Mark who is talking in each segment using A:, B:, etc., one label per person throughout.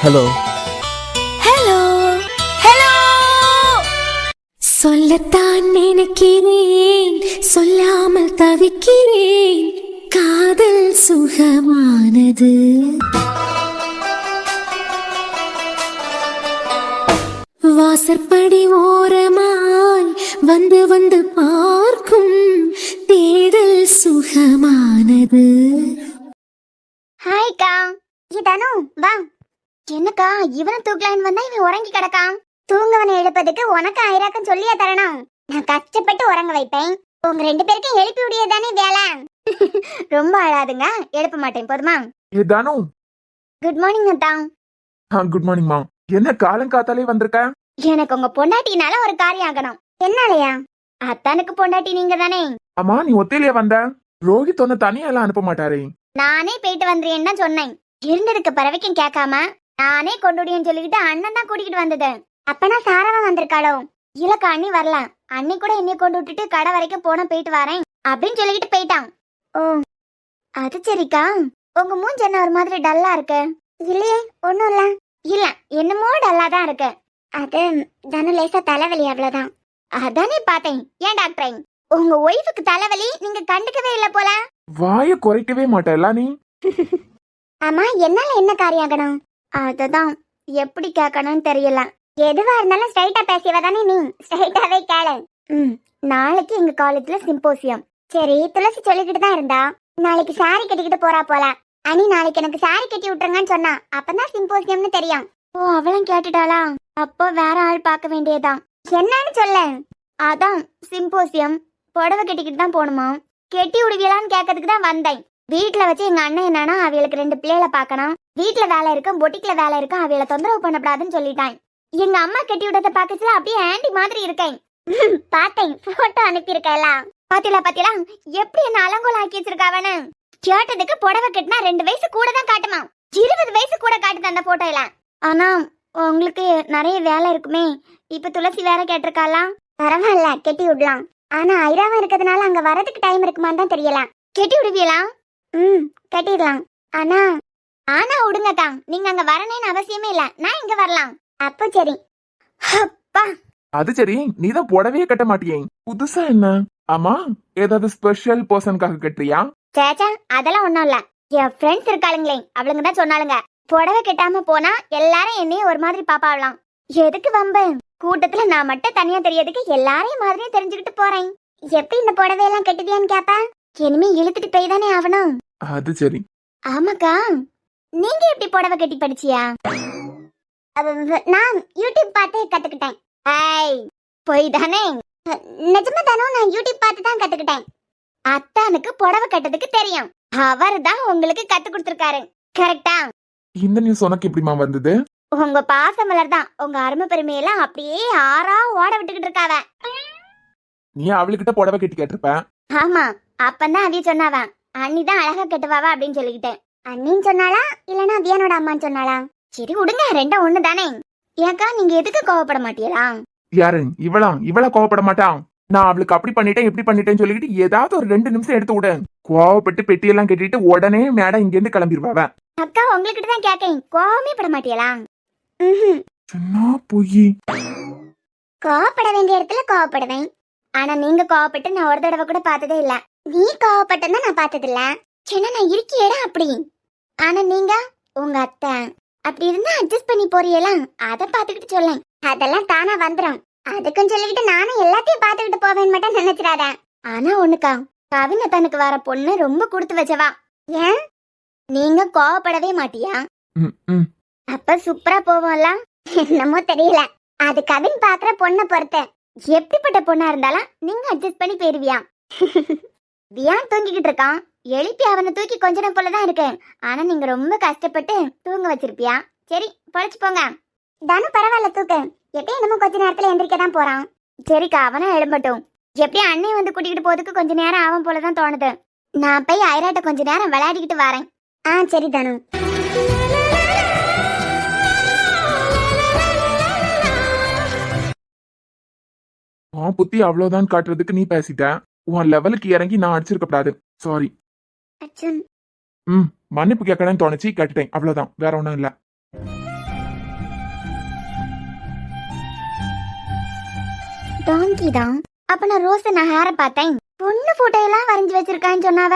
A: Hello
B: hello hello. சொல்லத்தான் நினைக்கிறேன், சொல்லாமல் தவிக்கிறேன். காதல் சுகமானது. வாசற்படி ஓரமாய் வந்து வந்து பார்க்கும் தேடல் சுகமானது.
C: ஹாய்க்கா, தனு வா. என்னக்கா இவனை தூக்கலான்னு வந்தா இவன் உறங்கி கிடக்கான். தூங்கவனை எழுப்பதுக்கு உனக்கு ஆயிராக்கம் சொல்லியா தரணும். நான் கஷ்டப்பட்டு உறங்க வைப்பேன். உங்க 2 பேருக்கும் எழுப்பி விடியதானே வேலை. ரொம்ப அழாதுங்க, எழுப்ப மாட்டேன் போதுமா.
A: ஏ தானு.
C: குட் மார்னிங் அத்தா.
A: குட் மார்னிங் மா. என்ன காலங்காத்தாலே வந்திருக்க?
C: எனக்கு உங்க பொண்டாட்டினால ஒரு காரியம் ஆகணும். என்னாலயா? அத்தானுக்கு பொண்டாட்டி நீங்க தானே.
A: அம்மா நீ ஒத்தையிலே வந்த? ரோஹித் ஒன்னு தனியா எல்லாம் அனுப்ப மாட்டாரே.
C: நானே போயிட்டு வந்துறேன்னு தான் சொன்னேன். இருந்ததுக்கு பறவைக்கும் கேட்காம நானே கொண்டுடியன்னு சொல்லிக்கிட்டு அண்ணன் தான் கூட்டிக்கிட்டு வந்தது. அப்பனா சாரவா வந்திருக்காளோ? இல்லக்கா, அண்ணி வரல. அண்ணி கூட என்னைய கொண்டு விட்டுட்டு கடை வரைக்கும் போயிட்டு வரேன் அப்படின்னு சொல்லிக்கிட்டு போயிட்டான். ஓ அது சரிக்கா. உங்க மூஞ்சி என்ன ஒரு மாதிரி டல்லா இருக்கு? இல்லையே, ஒண்ணும் இல்ல. இல்ல, என்னமோ டல்லா தான் இருக்கு. அது தனு லேசா தலைவலி, அவ்வளவுதான். அதானே பார்த்தேன். ஏன் டாக்டர், உங்க ஒய்ஃபுக்கு தலைவலி நீங்க கண்டுக்கவே இல்ல போல.
A: வாய குறைக்கவே மாட்டல நீ.
C: ஆமா, என்னால என்ன காரியாகணும்? அததான் எப்படி கேட்கணும்னு தெரியல. எதுவா இருந்தாலும் ஸ்ட்ரைட்டா பேசியவதானே நீ. ஸ்ட்ரைட்டாவே கேளு. நாளைக்கு எங்க காலேஜ்ல சிம்போசியம். சரி, துளசி சொல்லிக்கிட்டு தான் இருந்தா நாளைக்கு சாரி கட்டிக்கிட்டு போறா போல. அனி நாளைக்கு எனக்கு சாரி கட்டி விட்டுருங்கன்னு சொன்னா. அப்பதான் சிம்போசியம்னு தெரியும். ஓ, அவளும் கேட்டுட்டாளா? அப்போ வேற ஆள் பார்க்க வேண்டியதான். என்னன்னு சொல்ல. அதான் சிம்போசியம், புடவை கட்டிக்கிட்டு தான் போகணுமா. கெட்டி விடுவீங்களான்னு கேட்கறதுக்கு தான் வந்தேன். வீட்டுல வச்சு எங்க அண்ணன் என்னன்னா அவளுக்கு 2 பிள்ளைகளை பார்க்கணும், வீட்டுல வேலை இருக்கும், பொட்டிக்குல வேலை இருக்கும், அவளை தொந்தரவு பண்ணக்கூடாதுன்னு சொல்லிட்டான். எங்க அம்மா கட்டி விடத்தை பாக்கச்சுல அப்படியே ஆண்டி மாதிரி இருக்கேன். பார்த்தேன், போட்டோ அனுப்பியிருக்கல. பாத்தீங்களா எப்படி என்ன அலங்கோல ஆக்கி வச்சிருக்காவன்னு. கேட்டதுக்கு புடவை கட்டினா 2 வயசு கூட தான் காட்டுமா. 20 வயசு கூட காட்டுது அந்த போட்டோல. ஆனா உங்களுக்கு நிறைய வேலை இருக்குமே. இப்ப துளசி வேற கேட்டிருக்காளா? பரவாயில்ல, கெட்டி விடலாம். ஆனா ஐராவா இருக்கிறதுனால அங்க வரதுக்கு டைம் இருக்குமான்னு தான் தெரியல. கெட்டி விடுவீங்களா? கட்டிடலாம். ஆனா விடுங்கக்கா, நீங்க அங்க வரணும்னு அவசியமே இல்ல. நான் இங்க வரலாம். அப்ப சரி. அப்பா,
A: அது சரி, நீதான் புடவையே கட்ட மாட்டியே. புதுசா என்ன? ஆமா, ஏதாவது ஸ்பெஷல் பர்சனுக்காக கட்டுறியா?
C: சேச்சா, அதெல்லாம் ஒண்ணும் இல்ல. என் ஃப்ரெண்ட்ஸ் இருக்காளுங்களே, அவளுங்க தான் சொன்னாலுங்க புடவை கட்டாம போனா எல்லாரும் என்னையும் ஒரு மாதிரி பாப்பாவலாம். எதுக்கு வம்பு? கூட்டத்துல நான் மட்டும் தனியா தெரியறதுக்கு எல்லாரையும் மாதிரியும் தெரிஞ்சுக்கிட்டு போறேன். எப்படி இந்த புடவையெல்லாம் கட்டுதியான்னு கேப்பா. இனிமே இழுத்துட்டு போய் தானே ஆகணும்.
A: அது சரி.
C: ஆமாக்கா, நீங்க எப்படி புடவை கட்டி படிச்சியா? நான் யூடியூப் பார்த்து கத்துக்கிட்டேன். போய் தானே. நிஜமா தானோ, நான் யூடியூப் பார்த்து தான் கத்துக்கிட்டேன். அத்தானுக்கு புடவை கட்டதுக்கு தெரியும். அவர் தான் உங்களுக்கு கத்து கொடுத்திருக்காரு. கரெக்டா?
A: இந்த நியூஸ் உனக்கு எப்படிமா வந்தது?
C: உங்க பாசமலர் தான் உங்க அருமை பெருமையெல்லாம் அப்படியே ஆறா ஓட விட்டுக்கிட்டு இருக்காவ.
A: நீ அவளுக்கிட்ட புடவை கட்டி கேட்டிருப்ப.
C: ஆமா, அப்பந்தான் அதையும் சொன்னாவா. அண்ணி தான் அழகா கட்டுவாவா அப்படின்னு சொல்லிக்கிட்டேன். அண்ணின்னு சொன்னாளா இல்லனா அபியானோட அம்மான்னு சொன்னாளா? சரி விடுங்க, 2 ஒண்ணு தானே. ஏக்கா, நீங்க எதுக்கு கோவப்பட மாட்டீங்களா?
A: யாரு இவளா கோவப்பட மாட்டான். நான் அவளுக்கு அப்படி பண்ணிட்டேன் இப்படி பண்ணிட்டேன்னு சொல்லிக்கிட்டு ஏதாவது ஒரு 2 நிமிஷம் எடுத்து விட. கோவப்பட்டு பெட்டியெல்லாம் கட்டிட்டு உடனே மேடம் இங்க இருந்து கிளம்பிடுவாவ.
C: அக்கா, உங்ககிட்ட தான் கேக்கேன், கோவமே பட மாட்டீங்களா?
A: சொன்னா போய்
C: கோவப்பட வேண்டிய இடத்துல கோவப்படுவேன். ஆனா நீங்க கோவப்பட்டு நான் ஒரு தடவை கூட பார்த்ததே இல்ல. நீ கோவப்பட்டா நான் பார்த்தது இல்ல. ஏன்னா நான் இருக்கியடா அப்படி. ஆனா நீங்க உங்க அத்தை அப்படி இருந்தா அட்ஜஸ்ட் பண்ணி போறீங்களா, அதை பாத்துக்கிட்டு சொல்லேன். அதெல்லாம் தானா வந்துடும். அதுக்குன்னு சொல்லிக்கிட்டு நானும் எல்லாத்தையும் பாத்துக்கிட்டு போவேன் மட்டும் நினைச்சிடாத. ஆனா ஒண்ணுக்கா, கவின தனக்கு வர பொண்ணு ரொம்ப கொடுத்து வச்சவா. ஏன் நீங்க கோவப்படவே மாட்டியா? அப்ப சூப்பரா போவோம்ல. என்னமோ தெரியல, அது கவின் பாக்குற பொண்ணை பொறுத்த. எப்படிப்பட்ட பொண்ணா இருந்தாலும் நீங்க அட்ஜஸ்ட் பண்ணி போயிருவியா? வியான் தூங்கிக்கிட்டு இருக்கான், எழுப்பி அவனை தூக்கி கொஞ்ச நேரம் போலதான் இருக்கு. ஆனா நீங்க ரொம்ப கஷ்டப்பட்டு தூங்க வச்சிருப்பியா. சரி, பொழைச்சு போங்க. தனு பரவாயில்ல, தூக்கு. எப்படியும் என்னமோ கொஞ்ச நேரத்துல எந்திரிக்க தான் போறான். சரிக்கா, அவனா எழும்பட்டும். எப்படியும் அண்ணன் வந்து கூட்டிகிட்டு போறதுக்கு கொஞ்ச நேரம் ஆகும் போலதான் தோணுது. நான் போய் ஐராட்ட கொஞ்ச நேரம் விளையாடிக்கிட்டு வரேன். சரி தனு.
A: உன் புத்தி அவ்வளவுதான் காட்டுறதுக்கு நீ பேசிட்ட. உன் லெவலுக்கு இறங்கி நான் அடிச்சிருக்க கூடாது. சாரி.
C: அச்சன்.
A: மன்னிப்பு கேட்கணும்னு தோணுச்சு, கேட்டுட்டேன். அவ்வளவுதான், வேற ஒண்ணும் இல்ல.
C: டாங்கி தான். அப்ப நான் ரோஸ் நான் ஹேர பார்த்தேன். பொண்ணு போட்டோ எல்லாம் வரைஞ்சு வச்சிருக்கான்னு சொன்னாவ.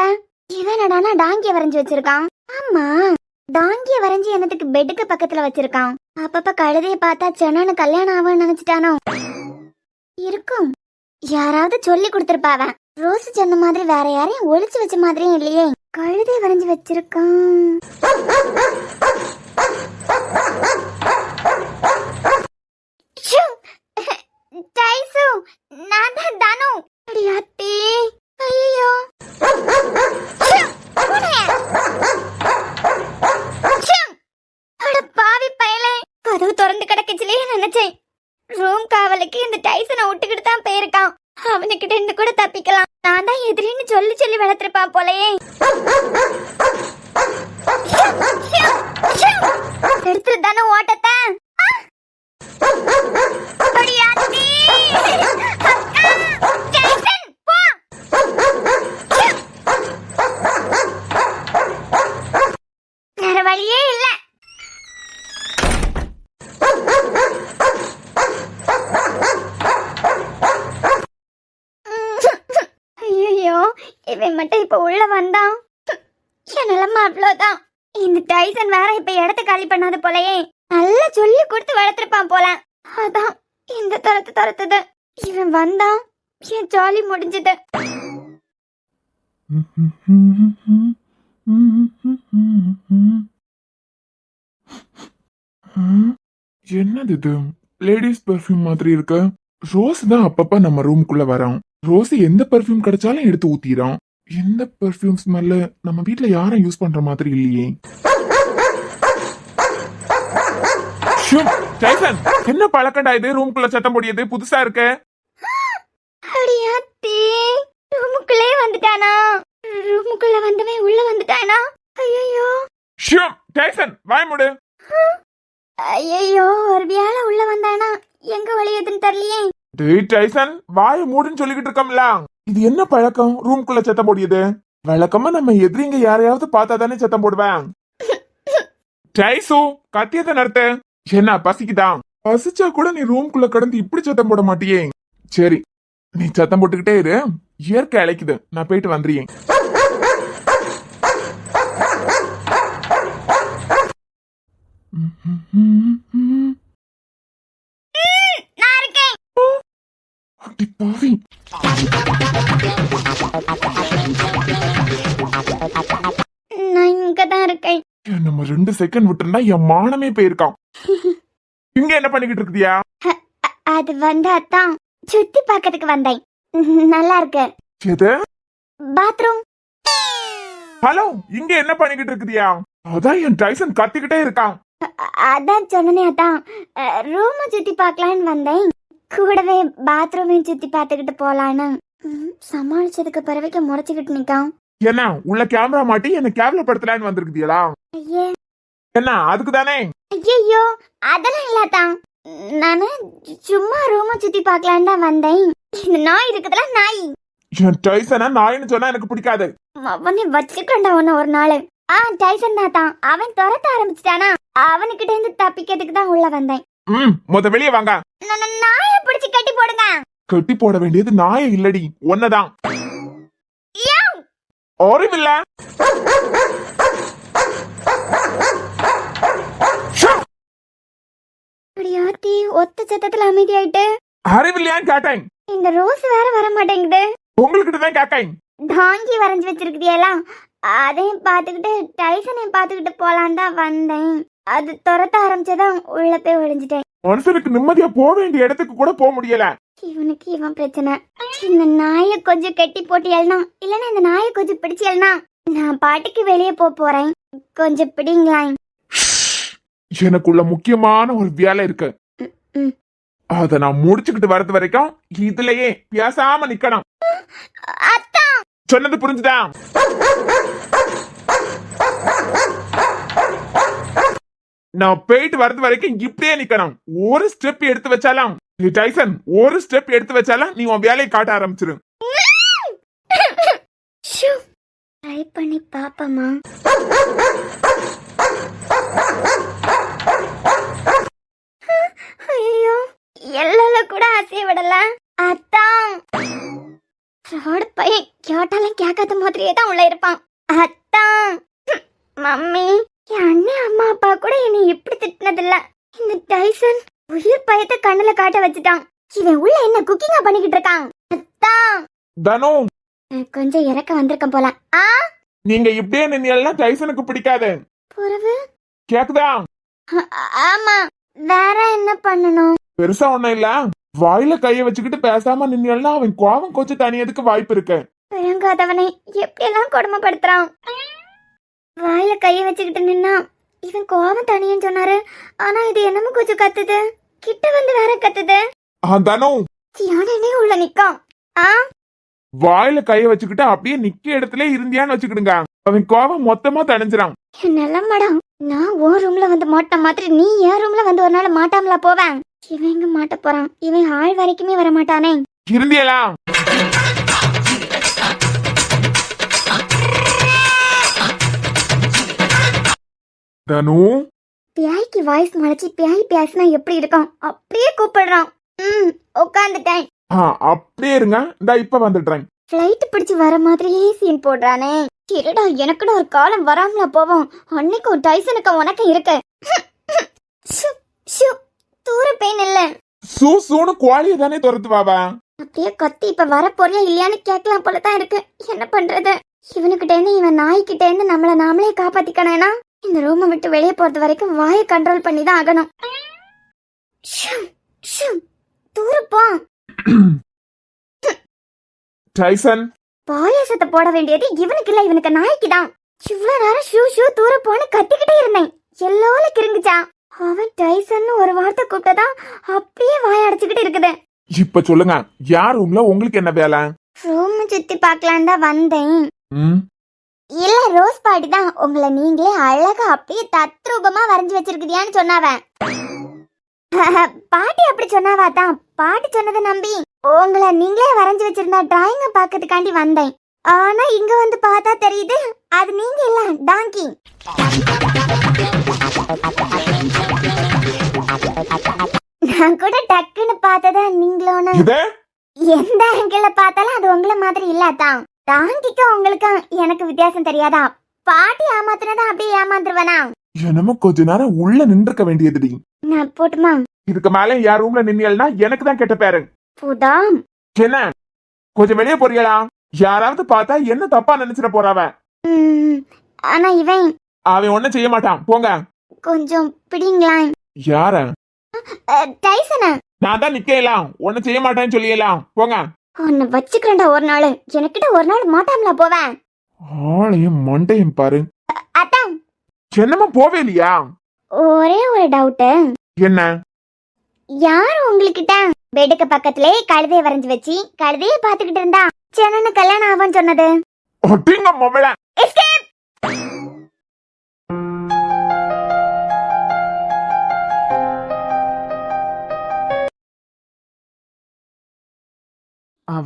C: இவனடானா டாங்கிய வரைஞ்சு வச்சிருக்கான். ஆமா, டாங்கிய வரைஞ்சி என்னத்துக்கு பெட்டுக்கு பக்கத்துல வச்சிருக்கான். அப்பப்ப கழுதைய பார்த்தா சென்னானு கல்யாணம் ஆகும்னு நினைச்சிட்டானோ இருக்கும். யாராவது சொல்லி கொடுத்திருப்பாவ. ரோஸ் சொன்ன மாதிரி வேற யாரையும் ஒளிச்சு வச்ச மாதிரியும் இல்லையே. கழுதைய வரைஞ்சு வச்சிருக்கான். டைசு, நான் தான் தானு. அடியாத்தி, ஐயோ. அட பாவி பயலே, கதவு திறந்து கிடக்குச்சுலே நினைச்சேன். ரூம் காவலுக்கு இந்த டைசனை விட்டுக்கிட்டு தான் போயிருக்கான். அவனுக்கிட்ட இருந்து கூட தப்பிக்கலாம். நான் தான் எதிரின்னு சொல்லி சொல்லி வளர்த்திருப்பான் போலயே. எடுத்துட்டு தானே ஓட்டத்தை. வேற வழியே இல்ல. ஐயோ, இவன் மட்டும் இப்ப உள்ள வந்தான். என் நிலைமை அவ்வளவுதான். இந்த டைசன் வேற இப்ப இடத்த காலி பண்ணாது போலயே. நல்லா சொல்லி கொடுத்து வளர்த்திருப்பான் போல. அதான் இந்த துரத்துது. இவன் வந்தான், என் ஜாலி முடிஞ்சது.
A: என்னது இது? லேடிஸ் பெர்ஃப்யூம் மாதிரி இருக்கு. ரோஸ் தான் அப்பப்ப நம்ம ரூமுக்குள்ள வரோம். ரோஸ் எந்த பெர்ஃப்யூம் கிடைச்சாலும் எடுத்து ஊத்திரான். எந்த பெர்ஃப்யூம் ஸ்மெல்ல நம்ம வீட்ல யாரும் யூஸ் பண்ற மாதிரி இல்லையே. டைசன், என்ன பழக்கண்டா இது? ரூமுக்குள்ள சத்தம் போடியது புதுசா இருக்கு.
C: அடியாத்தி, ரூமுக்குள்ளே வந்துட்டானா? ரூமுக்குள்ள வந்தவன் உள்ள வந்துட்டானா? ஐயோ.
A: டைசன், வாய் மூடு.
C: ஐயோ, ஒரு வியாழ உள்ள வந்தானா? எங்க வழியதுன்னு தெரியலையே.
A: டேய் டைசன், வாய மூடுன்னு சொல்லிக்கிட்டு இருக்கோம்ல. இது என்ன பழக்கம்? ரூமுக்குள்ள சத்தம் போடியது. வழக்கமா நம்ம எதிரிங்க யாரையாவது பார்த்தா தானே சத்தம் போடுவேன். டைசு, கத்தியத்தை நடத்து. என்ன பசிக்குதான்? பசிச்சா கூட நீ ரூம்குள்ள கடந்து இப்படி சத்தம் போட மாட்டியே. சரி, நீ சத்தம் போட்டுக்கிட்டே இரு. இயற்கை அழைக்குது, நான் போயிட்டு வந்துறேன். அடி பாவி.
C: நான் இங்கதான் இருக்கேன்.
A: நம்ம 2 செகண்ட் விட்டுருந்தா என் மானமே போயிருக்கான். இங்க என்ன பண்ணிக்கிட்டு இருக்குதியா?
C: அது வந்தாதான் சுத்தி பார்க்கிறதுக்கு வந்தேன். நல்லா இருக்கு.
A: எது?
C: பாத்ரூம்.
A: ஹலோ, இங்க என்ன பண்ணிக்கிட்டு இருக்குதியா? அதான் என் டைசன் கத்திக்கிட்டே இருக்கான்.
C: அதான் சொன்னனே, அதான் ரூம் சுத்தி பார்க்கலான்னு வந்தேன். கூடவே பாத்ரூமையும் சுத்தி பார்த்துக்கிட்டு போலான்னு. சமாளிச்சதுக்கு பிறவைக்கு முறைச்சுக்கிட்டு நிக்கான்.
A: என்ன உள்ள கேமரா மாட்டி என்ன கேவலப்படுத்தலான்னு வந்திருக்குதியா?
C: ஐயே,
A: என்ன அதுக்கு தானே?
C: ஐயோ, அதெல்லாம் இல்லாதான். நானு சும்மா ரூம சுத்தி பார்க்கலான்னு தான் வந்தேன். இந்த நாய் இருக்குதுல, நாய்.
A: என் டைசனா நாயின்னு சொன்னா எனக்கு பிடிக்காது.
C: அவனை வச்சுக்கண்டா உன்ன ஒரு நாள். டைசன் தான். அவன் துரத்த ஆரம்பிச்சிட்டானா? அவனுக்கிட்ட இருந்து தப்பிக்கிறதுக்கு தான் உள்ள வந்தேன்.
A: மொத வெளியே வாங்க.
C: நாய பிடிச்சு கட்டி போடுங்க.
A: கட்டி போட வேண்டியது நாய இல்லடி, ஒன்னதான். அறிவில்ல.
C: ஒத்த சத்தத்துல அமைதியாயிட்டு.
A: அறிவில்லையான்னு கேட்டேன்.
C: இந்த ரோஸ் வேற வர மாட்டேங்குது.
A: உங்ககிட்ட தான் கேட்டேன்.
C: டாங்கி வரைஞ்சு வச்சிருக்கியெல்லாம் அதையும் பாத்துக்கிட்டு டைசனையும் பாத்துக்கிட்டு போலான் தான் வந்தேன். அது துரத்த ஆரம்பிச்சதான் உள்ள போய் ஒளிஞ்சிட்டேன்.
A: மனுஷனுக்கு நிம்மதியா போக வேண்டிய இடத்துக்கு கூட போக முடியல.
C: இவனுக்கு இவன் பிரச்சனை. இந்த நாய கொஞ்சம் கட்டி போட்டு எழுனா, இல்லன்னா இந்த நாயை கொஞ்சம் பிடிச்சு எழுனா, நான் பாட்டுக்கு வெளியே போறேன். கொஞ்சம் பிடிங்களா?
A: எனக்குள்ள முக்கியமான ஒரு வேலை இருக்கு. அத நான் முடிச்சுக்கிட்டு வரது வரைக்கும் இதுலயே பேசாம நிக்கணும். சொன்னது புரிஞ்சுதா? நான் போயிட்டு வரது வரைக்கும் இப்படியே நிக்கணும். ஒரு ஸ்டெப் எடுத்து வச்சாலும் டைசன், ஒரு ஸ்டெப் எடுத்து வச்சாலும் நீ உன் வேலையை காட்ட ஆரம்பிச்சிரு.
C: ட்ரை பண்ணி பாப்பமா. ஐயோ, எல்லாம் கூட அசைய விடல. கேட்காத மாதிரியே தான் உள்ள இருப்பான். அத்தான் மம்மி, என் அண்ணன் அம்மா அப்பா கூட என்னை இப்படி திட்டினதில்ல. இந்த டைசன் உயிர் பயத்தை கண்ணுல காட்ட வச்சுட்டான். இவன் உள்ள என்ன குக்கிங்கா பண்ணிக்கிட்டு இருக்கான். அத்தான்
A: தனு,
C: கொஞ்சம் இறக்க வந்திருக்கேன் போல.
A: நீங்க இப்படியே நின்னீங்கன்னா டைசனுக்கு பிடிக்காது.
C: புறவு
A: கேக்குதா?
C: ஆமா, வேற என்ன பண்ணணும்?
A: பெருசா ஒண்ணும் இல்ல. வாயில கைய வச்சுக்கிட்டு பேசாம நின்னீங்கன்னா அவன் கோவம் கொஞ்சம் தனியதுக்கு வாய்ப்பு இருக்கு.
C: விளங்காதவனை எப்படி எல்லாம் கொடுமைப்படுத்துறான். வாயில கைய வச்சுக்கிட்டு நின்னா இவன் கோவம் தனியன்னு சொன்னாரு. ஆனா இது என்னமோ கொஞ்சம் கத்துது. கிட்ட வந்து வேற கத்துது.
A: தனு,
C: யானே உள்ள நிக்கும்.
A: வாயில கைய வச்சுக்கிட்டு அப்படியே நிக்க இடத்துல இருந்தியான்னு வச்சுக்கிடுங்க, அவன் கோவம் மொத்தமா தணிஞ்சிரான்.
C: நல்ல மேடம், நான் உன் ரூம்ல வந்து மாட்ட மாதிரி நீ என் ரூம்ல வந்து ஒரு நாள் மாட்டாமலா போவேன். இவன் எங்க மாட்ட போறான்? இவன் ஆள் வரைக்குமே வர மாட்டானே.
A: இருந்தியலா? தனு,
C: பியாய்க்கு வாய்ஸ் மறைச்சி பியாய் பேசினா எப்படி இருக்கும் அப்படியே கூப்பிடுறான். உட்காந்துட்டேன்.
A: அப்படியே இருங்க, இந்த இப்ப வந்துடுறேன்.
C: ஃப்ளைட் பிடிச்சு வர மாதிரியே சீன் போடுறானே. சரிடா, எனக்குன்னு ஒரு காலம் வராமலா போவோம். அன்னைக்கும் டைசனுக்கு உனக்கு இருக்கு. தூர பெயின் இல்ல.
A: சூனு கோழிய தானே துரத்துவாவா?
C: அப்படியே கத்தி இப்ப வர போறியா இல்லையான்னு கேட்கலாம் போலதான் இருக்கு. என்ன பண்றது? இவனுக்கிட்ட இருந்து இவன் நாய்கிட்ட இருந்து நம்மள நாமளே காப்பாத்திக்கணும்னா இந்த ரூமை விட்டு வெளியே போறது வரைக்கும் வாயை கண்ட்ரோல் பண்ணி தான் ஆகணும். தூரப்போ.
A: டைசன்,
C: பாயாசத்தை போட வேண்டியது இவனுக்கு இல்ல, இவனுக்கு நாய்க்கு தான். இவ்வளவு நேரம் ஷூ தூரப்போன்னு கத்திக்கிட்டே இருந்தேன். எல்லோல கிருங்குச்சான். அவன் டைசன் ஒரு வார்த்தை கூப்பிட்டதான் அப்படியே வாய அடைச்சுக்கிட்டு இருக்குது.
A: இப்ப சொல்லுங்க, யார் ரூம்ல உங்களுக்கு என்ன வேலை?
C: ரூம் சுத்தி பாக்கலாம் தான் வந்தேன். இல்ல, ரோஸ் பாட்டி தான் உங்களை நீங்களே அழகா அப்படியே தத்ரூபமா வரைஞ்சு வச்சிருக்கிறியான்னு சொன்னாவன். பாட்டி அப்படி சொன்னாவா தான். பாட்டி சொன்னதை நம்பி உங்களை நீங்களே வரைஞ்சு வச்சிருந்தா டிராயிங்க பாக்கிறதுக்காண்டி வந்தேன். ஆனா இங்க வந்து பார்த்தா தெரியுது அது நீங்க இல்ல, டாங்கி. நான் கூட டக்குன்னு பார்த்ததா நீங்களோன்னு. எந்த ஆங்கிள் பார்த்தாலும் அது உங்களை மாதிரி இல்லாதான். டாங்கிக்கும் உங்களுக்கும் எனக்கு வித்தியாசம் தெரியாதா? பாட்டி ஏமாத்துனதா அப்படியே ஏமாந்துருவனா?
A: என்னமோ கொஞ்ச நேரம் உள்ள நின்றுக்க வேண்டியதுடி.
C: நான் போட்டுமா?
A: இதுக்கு மேல யார் ரூம்ல நின்னீங்கன்னா எனக்கு தான் கெட்ட பேரு.
C: போதாம்.
A: என்ன, கொஞ்சம் வெளியே போறீங்களா? யாராவது பார்த்தா என்ன தப்பா நினைச்சிட போறாவ.
C: ஆனா அவன்
A: ஒன்னும் செய்ய மாட்டான், போங்க.
C: கொஞ்சம் பிடிங்களா?
A: யார?
C: டைசனா?
A: நான் தான் நிக்கலாம், ஒன்னும் செய்ய மாட்டேன்னு சொல்லியலாம், போங்க.
C: உன்னை வச்சுக்கிறேன்டா ஒரு நாள். எனக்கிட்ட ஒரு நாள் மாட்டாமலா போவேன்.
A: ஆளையும் மண்டையும் பாரு.
C: அதான்
A: என்னமா போவே இல்லையா?
C: ஒரே ஒரு டவுட்.
A: என்ன?
C: யாரு உங்ககிட்ட பெட்டுக்கு பக்கத்திலே கழுதையை வரைஞ்சு வச்சு கழுதையை பாத்துக்கிட்டு இருந்தா சென்னு கல்யாணம் ஆவான்னு சொன்னது?
A: ஒட்டிங்க மொபைல.
C: எஸ்கேப்.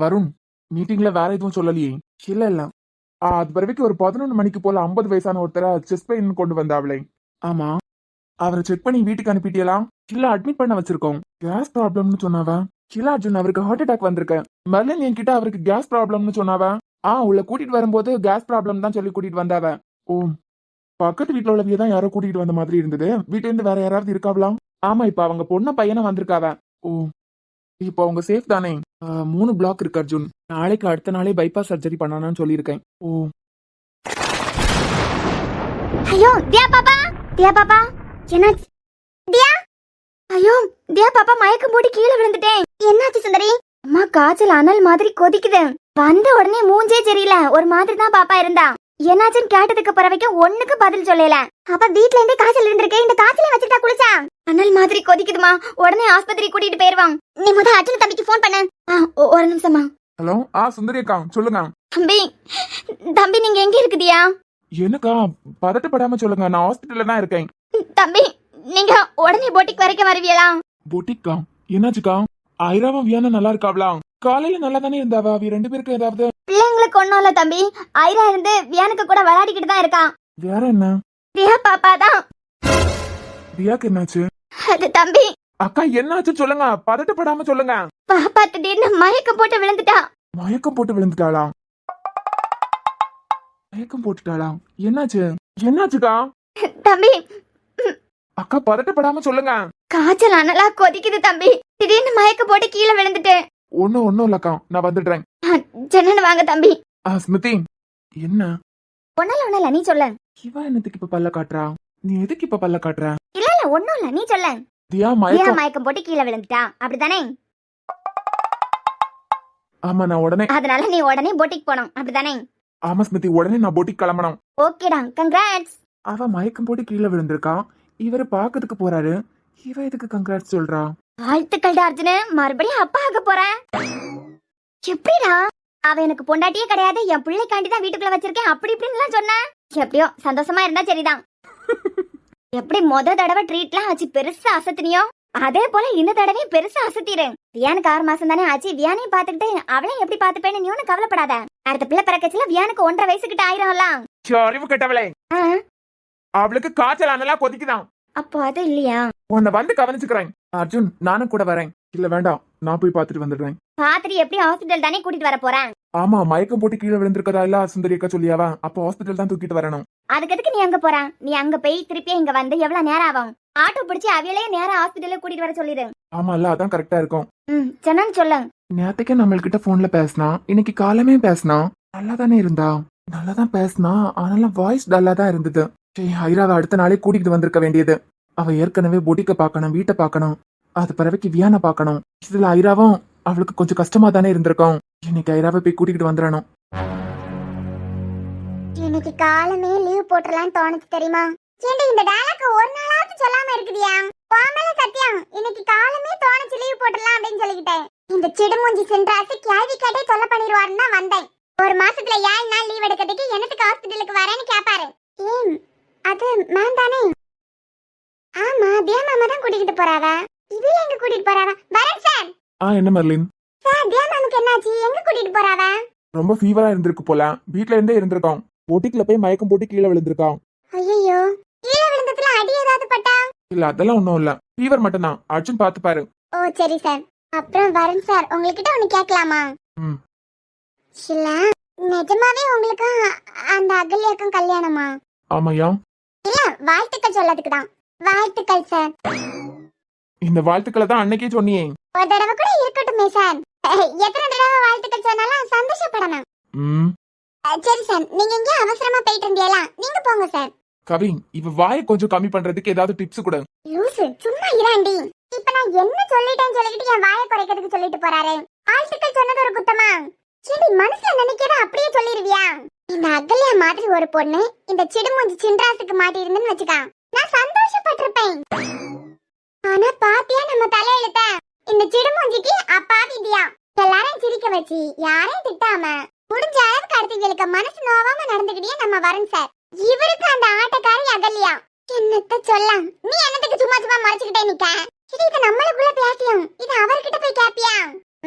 A: வருண், மீட்டிங்ல வேற எதுவும் சொல்லலையே? இல்ல அது பிறகு ஒரு 11 மணிக்கு போல 50 வயசான ஒருத்தர செஸ்ட் பெயின் கொண்டு வந்தாவளே. ஆமா, அவரை செக் பண்ணி வீட்டுக்கு அனுப்பிட்டியலாம்? இல்ல, அட்மிட் பண்ண வச்சிருக்கோம். கேஸ் ப்ராப்ளம்னு சொன்னாவா? இல்ல அர்ஜுன், அவருக்கு ஹார்ட் அட்டாக் வந்திருக்கு. மர்லின் என்கிட்ட அவருக்கு கேஸ் ப்ராப்ளம்னு சொன்னாவா? உள்ள கூட்டிட்டு வரும்போது கேஸ் ப்ராப்ளம் தான் சொல்லி கூட்டிட்டு வந்தாவ. ஓ, பக்கத்து வீட்டுல உள்ளவிய தான் யாரோ கூட்டிட்டு வந்த மாதிரி இருந்தது. வீட்டுல இருந்து வேற யாராவது இருக்காவலாம்? ஆமா, இப்ப அவங்க பொண்ணு பையனை வந்திருக்காவ. ஓ, இப்போ அவங்க சேஃப் தானே? 3 பிளாக் இருக்கு அர்ஜுன். நாளைக்கு அடுத்த நாளே பைபாஸ் சர்ஜரி பண்ணணும்னு சொல்லியிருக்கேன். ஓ,
C: ஐயோ தியா பாப்பா, தியா பாப்பா, என்னாச்சு? தியா, ஐயோ தியா பாப்பா, மயக்கம் போட்டு கீழே விழுந்துட்டேன். என்னாச்சு சுந்தரி? அம்மா, காய்ச்சல் அனல் மாதிரி கொதிக்குது. வந்த உடனே மூஞ்சே தெரியல, ஒரு மாதிரி தான் பாப்பா இருந்தா. என்னாச்சுன்னு கேட்டதுக்கு பிறவைக்கும் ஒண்ணுக்கு பதில் சொல்லல. அப்ப வீட்ல இருந்தே காய்ச்சல் இருந்திருக்கேன். இந்த காய்ச்சலை வச்சுட்டா குளிச்சா? அனல் மாதிரி கொதிக்குதுமா, உடனே ஆஸ்பத்திரி கூட்டிட்டு போயிருவான். நீ முத அர்ஜுன் தம்பிக்கு போன் பண்ணு. ஒரு நிமிஷமா.
A: ஹலோ, சுந்தரி அக்கா, சொல்லுங்க.
C: தம்பி நீங்க எங்க இருக்குதியா?
A: எனக்கா, பதட்டப்படாம சொல்லுங்க, நான் ஹாஸ்பிட்டல்ல தான் இருக்கேன்.
C: தம்பி, நீங்க உடனே போட்டிக்கு வரைக்கும் வருவீங்களா?
A: போட்டிக்கா? என்னாச்சுக்கா? ஐராவும் வியானா நல்லா இருக்காவளா? காலையில நல்லா தானே இருந்தாவா? அவ 2 பேருக்கு ஏதாவது?
C: பிள்ளைங்களுக்கு ஒண்ணும் இல்ல தம்பி. ஐரா இருந்து வியானுக்கு கூட விளையாடிக்கிட்டு தான் இருக்கான்.
A: வேற என்ன?
C: தியா பாப்பா தான்.
A: தியாக்கு என்னாச்சு?
C: அது தம்பி.
A: அக்கா, என்னாச்சு சொல்லுங்க, பதட்டப்படாம சொல்லுங்க.
C: பாப்பா திடீர்னு மயக்கம் போட்டு விழுந்துட்டா.
A: மயக்கம் போட்டு விழுந்துட்டாளா? மயக்கம் போட்டுட்டாளா? என்னாச்சு? என்னாச்சுக்கா?
C: தம்பி,
A: அக்கா பதட்டப்படாம சொல்லுங்க.
C: காய்ச்சல் அனலா கொதிக்குது தம்பி. திடீர்னு மயக்க போட்டு கீழே விழுந்துட்டேன்.
A: ஒண்ணும் இல்லக்கா, நான் வந்துடுறேன்.
C: ஜன்னன் வாங்க தம்பி.
A: ஸ்மிருதி, என்ன?
C: ஒண்ணும் இல்ல, நீ சொல்ல.
A: இவ என்னத்துக்கு இப்ப பல்ல காட்டுறா? நீ எதுக்கு இப்ப பல்ல காட்டுற?
C: இல்ல ஒண்ணும் இல்ல, நீ சொல்ல.
A: தியா
C: ஏன்
A: மயக்கம்.
C: மயக்கம் போட்டு கீழே விழுந்துட்டா அப்படிதானே?
A: ஆமா, நான் உடனே.
C: அதனால நீ உடனே போட்டிக்கு போனோம் அப்படிதானே?
A: ஆமா ஸ்மிருதி, உடனே நான் போட்டிக்கு கிளம்பணும்.
C: ஓகேடா, கங்க்ராட்ஸ்.
A: அவ மயக்கம் போட்டு கீழே விழுந்திருக்கா. இவரு பாக்கிறதுக்கு போறாரு. இவ எதுக்கு கங்க்ராட்ஸ் சொல்றா?
C: வாழ்த்துக்கள்டா அர்ஜுனு, மறுபடியும் அப்பா ஆக போறேன். எப்படிடா? அவ எனக்கு பொண்டாட்டியே கிடையாது, என் பிள்ளைக்காண்டி தான் வீட்டுக்குள்ள வச்சிருக்கேன் அப்படி இப்படின்னு சொன்னேன். எப்படியோ சந்தோஷமா இருந்தா சரிதான். எப்படி தடவை ட்ரீட்லாம் வச்சு பெருசா அசத்தினியோ அதே போல இந்த தடவையும் பெருசா அசத்திரு. வியானுக்கு 6 மாசம் தானே ஆச்சு. வியானையும் பாத்துக்கிட்டு அவளையும் எப்படி பாத்துப்பேன்னு நீ ஒன்னும் கவலைப்படாத. அடுத்த பிள்ளை பிறக்கச்சுல வியானுக்கு 1.5 வயசுக்கிட்ட ஆயிரம்ல.
A: அறிவு கட்டவளே, அவளுக்கு காய்ச்சல் அனலா கொதிக்குதான்.
C: அப்போ அது இல்லையா?
A: உன்னை வந்து கவனிச்சுக்கிறேன். அர்ஜுன், நானும் கூட வரேன். இல்ல வேண்டாம், நான் போய் பாத்துட்டு வந்துடுறேன்.
C: பாத்துட்டு எப்படி ஹாஸ்பிட்டல் தானே கூட்டிட்டு வர போறேன்.
A: ஆமா, மயக்கம் போட்டு கீழே விழுந்திருக்கதா இல்ல சுந்தரி அக்கா சொல்லியாவா? அப்போ ஹாஸ்பிட்டல் தான் தூக்கிட்டு வரணும்.
C: அதுக்கு எதுக்கு நீ அங்க போற? நீ அங்க போய் திருப்பி இங்க வந்து எவ்வளவு நேரம் ஆகும்? ஆட்டோ பிடிச்சி அவையிலேயே நேரா ஹாஸ்பிட்டலுக்கு கூட்டிட்டு வர சொல்லிடு.
A: ஆமா இல்ல, அதான் கரெக்டா இருக்கும்.
C: சொன்னு சொல்லு.
A: நேத்துக்கே நம்மள்கிட்ட போன்ல பேசினா, இன்னைக்கு காலமே பேசினா. நல்லா தானே இருந்தா, நல்லா தான் பேசினா. ஆனாலும் வாய்ஸ் டல்லா தான் இருந்தது. சரி, ஐராவை அடுத்த நாளே கூட்டிட்டு வந்திருக்க வேண்டியது. அவ ஏற்கனவே பொட்டிக்க பாக்கணும், வீட்டை பாக்கணும், அது பிறவைக்கு வியானை பாக்கணும். இதுல ஐராவும் அவளுக்கு கொஞ்சம் கஷ்டமா தானே இருந்திருக்கும். இன்னைக்கு ஐராவை போய் கூட்டிகிட்டு வந்துடணும்.
C: இன்னைக்கு காலமே லீவ் போட்டுறலாம்னு தோணுச்சு தெரியுமா? ஏண்டி இந்த டயலாக் ஒரு நாளாவது சொல்லாம இருக்குதியா? பாமல சத்தியம், இன்னைக்கு காலமே தோணுச்சு லீவ் போட்டுறலாம் அப்படின்னு சொல்லிக்கிட்டேன். இந்த சிடுமூஞ்சி சென்றாசி கேள்வி கேட்டே தொல்லை பண்ணிடுவாருன்னு தான் வந்தேன். ஒரு மாசத்துல 7 நாள் லீவ் எடுக்கிறதுக்கு என்னத்துக்கு ஹாஸ்பிட்டலுக்கு வரேன்னு கேட்பாரு. ஏன் அது மேம் தானே? ஆமா, தியா மாமா தான் கூட்டிட்டு போறாவ. இவள எங்க கூட்டிட்டு போறாவ? வரேன் சார்.
A: என்ன மர்லின்
C: சார், தியா மாமுக்கு என்னாச்சு? எங்க கூட்டிட்டு போறாவ?
A: ரொம்ப ஃபீவரா இருந்திருக்கு போல, வீட்ல இருந்தே இருந்திருக்கான். பொட்டிக்குள்ள போய் மயக்கம் போட்டு கீழே விழுந்திருக்கான்.
C: ஐயோ, கீழே விழுந்ததுல அடி ஏதாவது பட்டா?
A: இல்ல, அதெல்லாம் ஒண்ணும் இல்ல, ஃபீவர் மட்டும் தான். அர்ஜுன் பாத்து பாரு.
C: ஓ சரி சார். அப்புறம் வரேன் சார், உங்ககிட்ட ஒண்ணு கேட்கலாமா? இல்ல, நிஜமாவே உங்களுக்கு அந்த அகல்யாக்கும் கல்யாணமா?
A: ஆமாயா.
C: இல்ல, வாழ்த்துக்கள் சொல்லதுக்கு தான். வாழ்த்துக்கள் சார்.
A: இந்த வாழ்த்துக்களை தான் அன்னைக்கே சொன்னியே.
C: ஒரு தடவை கூட இருக்கட்டுமே சார். எத்தனை தடவை வாழ்த்துக்கள் சொன்னாலும் சந்தோஷப்படணும். சரி சார், நீங்க எங்க அவசரமா போயிட்டு இருந்தீங்களா? நீங்க போங்க சார்.
A: கவின், இவ வாயை கொஞ்சம் கம்மி பண்றதுக்கு ஏதாவது டிப்ஸ் கொடு.
C: லூசு, சும்மா இராண்டி. இப்ப நான் என்ன சொல்லிட்டேன்னு சொல்லிட்டு என் வாயை குறைக்கிறதுக்கு சொல்லிட்டு போறாரு. வாழ்த்துக்கள் சொன்னது ஒரு குத்தமா? சரி, மனசுல நினைக்கிறத அப்படியே சொல்லிருவியா? இந்த அகல்யா மாதிரி ஒரு பொண்ணு இந்த சிடுமூஞ்சி சின்ராசுக்கு மாட்டி இருந்துன்னு வச்சுக்கா, நான் சந்தோஷப்பட்டிருப்பேன். ஆனா பாத்தியா நம்ம தலையெழுத்த? இந்த சிடுமூஞ்சிக்கு அப்பா விதியா எல்லாரையும் சிரிக்க வச்சு யாரையும் திட்டாம முடிஞ்ச அளவுக்கு அடுத்தவங்களுக்கு மனசு நோவாம நடந்துக்கிட்டே நம்ம வரேன் சார். இவருக்கு அந்த ஆட்டக்காரி அகல்யா. என்னத்த சொல்ல, நீ என்னத்துக்கு சும்மா சும்மா மறைச்சுக்கிட்டே நிக்க? சரி, இது நம்மளுக்குள்ள பேசியும் இது அவர்கிட்ட போய் கேப்பியா?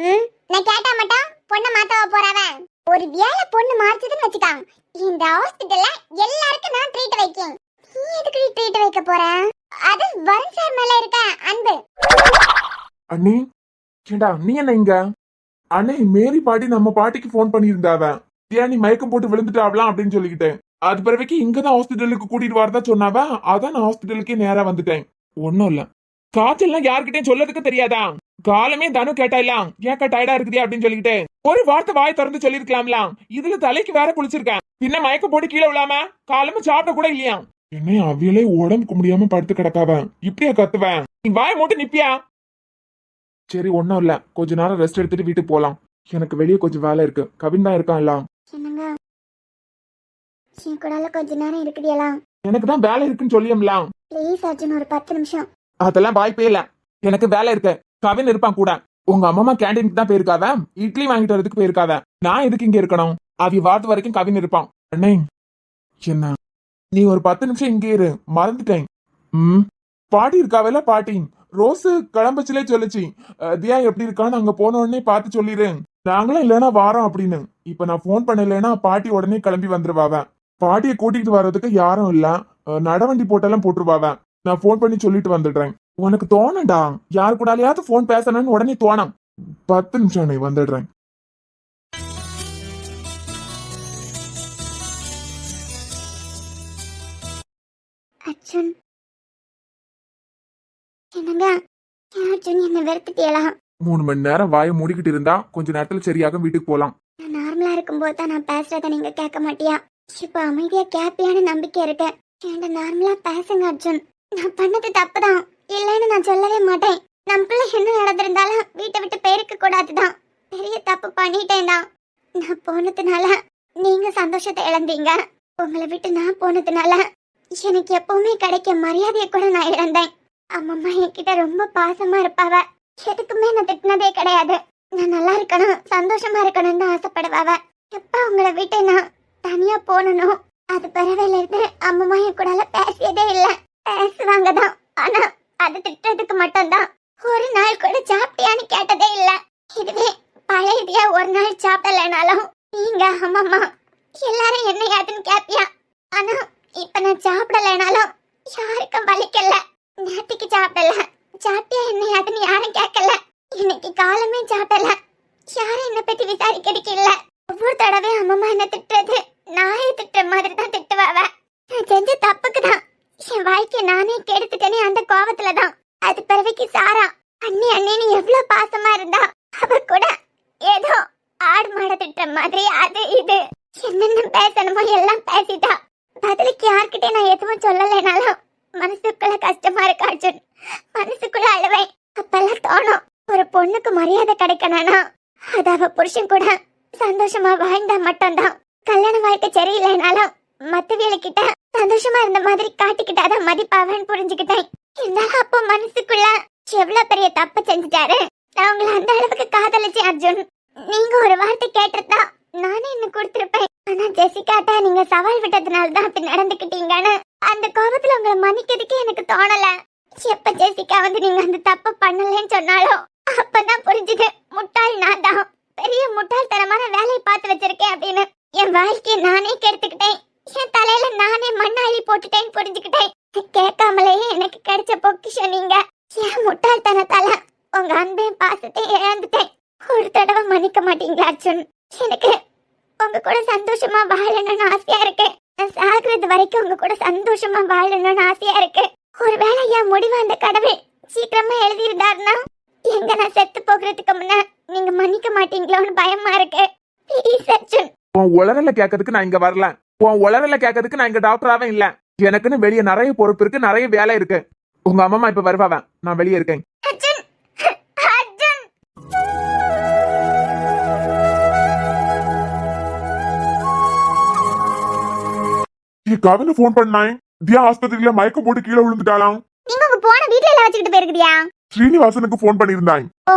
C: நான் கேட்டா மட்டும் பொண்ணை மாத்தவ போறவ. ஒரு வேலை பொண்ணு மாறிச்சதுன்னு வச்சுக்கா, இந்த ஹாஸ்பிட்டல்ல எல்லாருக்கும் நான் ட்ரீட் வைக்கேன். நீ எதுக்கு ட்ரீட் வைக்க போற? அது வருண் சார் மேல இருக்க அன்பு.
A: அண்ணி, ஏண்டா நீ என்ன இங்க? அண்ணே, மேரி பாட்டி நம்ம பாட்டிக்கு போன் பண்ணியிருந்தாவ. ஏன் நீ மயக்கம் போட்டு விழுந்துட்டாவலாம் அப்படின்னு சொல்லிக்கிட்டேன். அது பிறகு இங்கதான் ஹாஸ்பிட்டலுக்கு கூட்டிட்டு வரதா சொன்னாவ. அதான் நான் ஹாஸ்பிட்டலுக்கே நேரா வந்துட்டேன். ஒன்னும் இல்ல, காய்ச்சல்லாம் யாருக்கிட்டையும் சொல்லதுக்கு தெரியாதா? காலமே தனு கேட்டாயிலாம், ஏக்கா டயர்டா இருக்குதே அப்படின்னு சொல்லிக்கிட்டு ஒரு வார்த்தை வாய் திறந்து சொல்லிருக்கலாம்லாம். இதுல தலைக்கு வேற குளிச்சிருக்கேன். பின்ன மயக்கம் போட்டு கீழே விழாம காலமே சாப்பிட கூட இல்லையா? என்ன அவியலே உடம்புக்கு முடியாம படுத்து கிடக்காவ, இப்படியா கத்துவேன்? நீ வாய மூட்டு நிப்பியா? சரி, ஒன்னும் இல்ல, கொஞ்ச நேரம் ரெஸ்ட் எடுத்துட்டு வீட்டுக்கு போலாம். எனக்கு வெளியே கொஞ்சம் வேலை இருக்கு. கவின் தான் இருக்கான்ல.
C: என்னங்க, கூட கொஞ்ச நேரம் இருக்குதியலா?
A: எனக்கு தான் வேலை இருக்குன்னு சொல்லியம்லாம்.
C: ப்ளீஸ் அர்ஜுன், ஒரு 10 நிமிஷம்.
A: அதெல்லாம் வாய்ப்பே இல்ல, எனக்கு வேலை இருக்கு. கவின் இருப்பான் கூட. உங்க அம்மா கேண்டீனுக்கு தான் போயிருக்காவ, இட்லி வாங்கிட்டு வரதுக்கு போயிருக்காவ. நான் எதுக்கு இங்க இருக்கணும்? அவி வாரத்து வரைக்கும் கவின் இருப்பான். அண்ணே, என்ன நீ ஒரு 10 நிமிஷம் இங்கே இரு, மறந்துட்டேன். பாட்டி இருக்காவல, பாட்டி ரோஸு கிளம்பச்சுலே சொல்லுச்சு, தியா எப்படி இருக்கான்னு அங்க போன உடனே பார்த்து சொல்லிரு, நாங்களும் இல்லைன்னா வாரோம் அப்படின்னு. இப்ப நான் போன் பண்ணலைன்னா பாட்டி உடனே கிளம்பி வந்துருவாவ. பாட்டியை கூட்டிட்டு வர்றதுக்கு யாரும் இல்ல, நடவண்டி போட்டெல்லாம் போட்டுருவாவ. நான் போன் பண்ணி சொல்லிட்டு வந்துடுறேன். உனக்கு தோணண்டா, யாரு கூடாலையாவது போன் பேசணும்னு உடனே தோணும். 10 நிமிஷம் நீ வந்துடுறேன்.
C: அர்ஜுன் என்னங்க அர்ஜுன் என்ன வெறுத்துட்டியலாம்.
A: 3 மணி நேரம் வாயை மூடிக்கிட்டு இருந்தா கொஞ்ச நேரத்துல சரியாகும், வீட்டுக்கு போலாம்.
C: நான் நார்மலா இருக்கும்போது தான் நான் பேசுறத நீங்க கேட்க மாட்டியா? இப்ப அமைதியா கேப்பியான நம்பிக்கை இருக்கு. என்கிட்ட நார்மலா பேசுங்க அர்ஜுன். நான் பண்ணது தப்புதான், இல்லைன்னு நான் சொல்லவே மாட்டேன். நமக்குள்ள என்ன நடந்திருந்தாலும் வீட்டை விட்டு போயிருக்க கூடாதுதான். பெரிய தப்பு பண்ணிட்டேன் தான். நான் போனதுனால நீங்க சந்தோஷத்தை இழந்தீங்க. உங்களை விட்டு நான் போனதுனால எனக்கு எப்பவுமே கிடைக்க மரியாதையை கூட நான் இழந்தேன். அம்மம்மா என்கிட்ட ரொம்ப பாசமா இருப்பாவ. எதுக்குமே நான் திட்டினதே கிடையாது. நான் நல்லா இருக்கணும், சந்தோஷமா இருக்கணும்னு ஆசைப்படுவாவ. எப்ப உங்களை விட்டு நான் தனியா போனனும் அது பிறவையில இருந்து அம்மம்மா என் கூட பேசியதே இல்ல. பேசுவாங்க தான், ஆனா அது திட்டுறதுக்கு மட்டும்தான். ஒரு நாள் கூட சாப்பிட்டியான்னு கேட்டதே இல்ல. இதுவே பழையதையா ஒரு நாள் சாப்பிடலனாலும் நீங்க அம்மம்மா எல்லாரும் என்ன யாதுன்னு கேப்பியா. ஆனா இப்ப நான் சாப்பிடலனாலும் யாருக்கும் வலிக்கல. நேற்றுக்கு சாப்பிடல, சாப்பிட்டியா என்ன யாதுன்னு யாரும் கேட்கல. இன்னைக்கு காலமே சாப்பிடல, யாரும் என்ன பத்தி விசாரிக்கிறதுக்கு இல்ல. ஒவ்வொரு தடவை அம்மம்மா என்ன திட்டுறது நாயை திட்டுற மாதிரி தான் திட்டுவாவ. நான் செஞ்ச தப்புக்கு தான் என் வாழ்க்கைய நானே கெடுத்துட்டேனே, அந்த கோவத்துலதான். அது பிறவைக்கு சாரா அண்ணி அண்ணின்னு எவ்வளவு பாசமா இருந்தா, அவ கூட ஏதோ ஆடு மாட திட்டுற மாதிரி அது இது என்னென்ன பேசணுமோ எல்லாம் பேசிட்டா. பதிலுக்கு யார்கிட்ட நான் எதுவும் சொல்லலைனாலும் மனசுக்குள்ள கஷ்டமா இருக்கு அர்ஜுன். மனசுக்குள்ள அழுவேன். அப்பெல்லாம் தோணும், ஒரு பொண்ணுக்கு மரியாதை கிடைக்கணும்னா அது அவ புருஷன் கூட சந்தோஷமா வாழ்ந்தா மட்டும்தான். கல்யாண வாழ்க்கை சரியில்லைனாலும் மத்தவியலுக்கிட்ட சந்தோஷமா இருந்த மாதிரி காட்டிக்கிட்டாதான் மதிப்பாவன்னு புரிஞ்சுக்கிட்டேன். இருந்தாலும் அப்போ மனசுக்குள்ள எவ்வளவு பெரிய தப்பு செஞ்சுட்டாரு. நான் உங்களை அந்த அளவுக்கு காதலிச்சேன் அர்ஜுன். நீங்க ஒரு வார்த்தை கேட்டிருந்தா நானே என்ன கொடுத்திருப்பேன். ஆனா ஜெசிகாட்டா நீங்க சவால் விட்டதுனாலதான் அப்படி நடந்துக்கிட்டீங்கன்னு அந்த கோபத்துல உங்களை மன்னிக்கிறதுக்கே எனக்கு தோணல. எப்ப ஜெசிகா வந்து நீங்க அந்த தப்ப பண்ணலன்னு சொன்னாலும் அப்பதான் புரிஞ்சுது முட்டாள் நான் தான். பெரிய முட்டாள்தனமான வேலையை பார்த்து வச்சிருக்கேன் அப்படின்னு. என் வாழ்க்கையை நானே கெடுத்துக்கிட்டேன். என் தலையில நானே மண்ணாளி போட்டுட்டேன்னு புரிஞ்சுக்கிட்டேன். கேட்காமலேயே எனக்கு கிடைச்ச பொக்கிஷம் நீங்க. என் முட்டாள்தனத்தால உங்க அன்பையும் பாசத்தையும் இழந்துட்டேன். ஒரு தடவை மன்னிக்க மாட்டீங்களா அர்ஜுன்? எனக்கு உங்க கூட சந்தோஷமா வாழணும்னு ஆசையா இருக்கு. நான் சாகுறது வரைக்கும் உங்க கூட சந்தோஷமா வாழணும்னு ஆசையா இருக்கு. ஒருவேளை என் முடிவு அந்த கடவுள் சீக்கிரமா எழுதியிருந்தாருன்னா எங்க நான் செத்து போகிறதுக்கு முன்ன நீங்க மன்னிக்க மாட்டீங்களோன்னு பயமா இருக்கு. ப்ளீஸ் அர்ஜுன்.
A: உன் உளறல கேட்கறதுக்கு நான் இங்க வரல. உன் உளறல கேட்கறதுக்கு நான் இங்க டாக்டராவே இல்ல. எனக்குன்னு வெளியே நிறைய பொறுப்பு இருக்கு, நிறைய வேலை இருக்கு. உங்க அம்மா இப்ப வருவாவ, நான் வெளியே இருக்கேன்.
C: அர்ஜுன் அர்ஜுன்
A: கவினு போன் பண்ணாய். தியா ஆஸ்பத்திரியில மயக்கம் போட்டு கீழே விழுந்துட்டாளாம்.
C: நீங்க உங்க போன வீட்ல எல்லாம் வச்சுக்கிட்டு போயிருக்கியா?
A: ஸ்ரீனிவாசனுக்கு போன் பண்ணிருந்தாய்.
C: ஓ.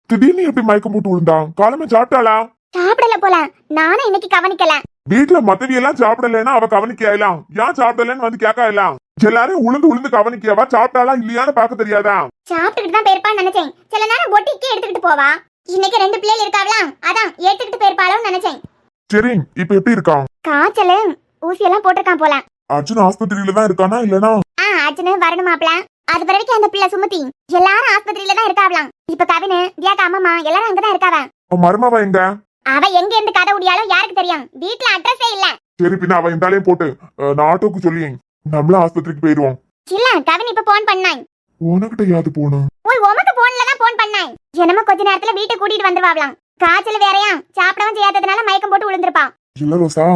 A: திடீர்னு எப்படி மயக்கம் போட்டு விழுந்தான்? காலமே சாப்பிட்டாளா?
C: சாப்பிடல போல, நானும் இன்னைக்கு கவனிக்கல.
A: வீட்டுல மத்தவியெல்லாம் சாப்பிடலன்னா அவ கவனிக்கலாம். ஏன் சாப்பிடலன்னு வந்து கேட்கலாம். எல்லாரும் உளுந்து உளுந்து கவனிக்கவா? சாப்பிட்டாளா இல்லையான்னு பாக்க தெரியாதா?
C: சாப்பிட்டுக்கிட்டு தான் போயிருப்பான்னு நினைச்சேன். சில நேரம் பொட்டிக்கே எடுத்துக்கிட்டு போவா. இன்னைக்கு 2 பிள்ளைகள் இருக்காவலாம், அதான் ஏத்துக்கிட்டு போயிருப்பாளோன்னு நினைச்சேன்.
A: சரி, இப்ப எப்படி இருக்கான்?
C: காய்ச்சல் ஊசி எல்லாம் போட்டிருக்கான் போல.
A: அர்ஜுன் ஆஸ்பத்திரியில தான் இருக்கானா இல்லனா?
C: அர்ஜுன் வரணுமாப்ல. அது பிறகு அந்த பிள்ளை சுமதி எல்லாரும் ஆஸ்பத்திரியில தான் இருக்காவலாம். இப்ப கவினு தியாக்கா அம்மா எல்லாரும் அங்கதான் இருக்காவ.
A: மருமவ எங்க?
C: அவ எங்க இருந்து கதை உடியாலோ யாருக்கு தெரியும். வீட்டுல அட்ரஸே இல்ல.
A: சரி, பின்ன அவ இந்தாலையும் போட்டு நான் ஆட்டோக்கு சொல்லி நம்மள ஆஸ்பத்திரிக்கு போயிடுவோம்.
C: இல்ல கவின் இப்ப போன் பண்ணாய்.
A: உனக்கிட்ட யாது போனும்?
C: ஓய் உமக்கு போன்ல தான் போன் பண்ணாய். என்னமோ கொஞ்ச நேரத்துல வீட்டை கூட்டிட்டு வந்துருவாங்களாம். காய்ச்சல் வேறயா, சாப்பிடவும் செய்யாததுனால மயக்கம் போட்டு விழுந்திருப்பான்.
A: இல்ல ரோசா,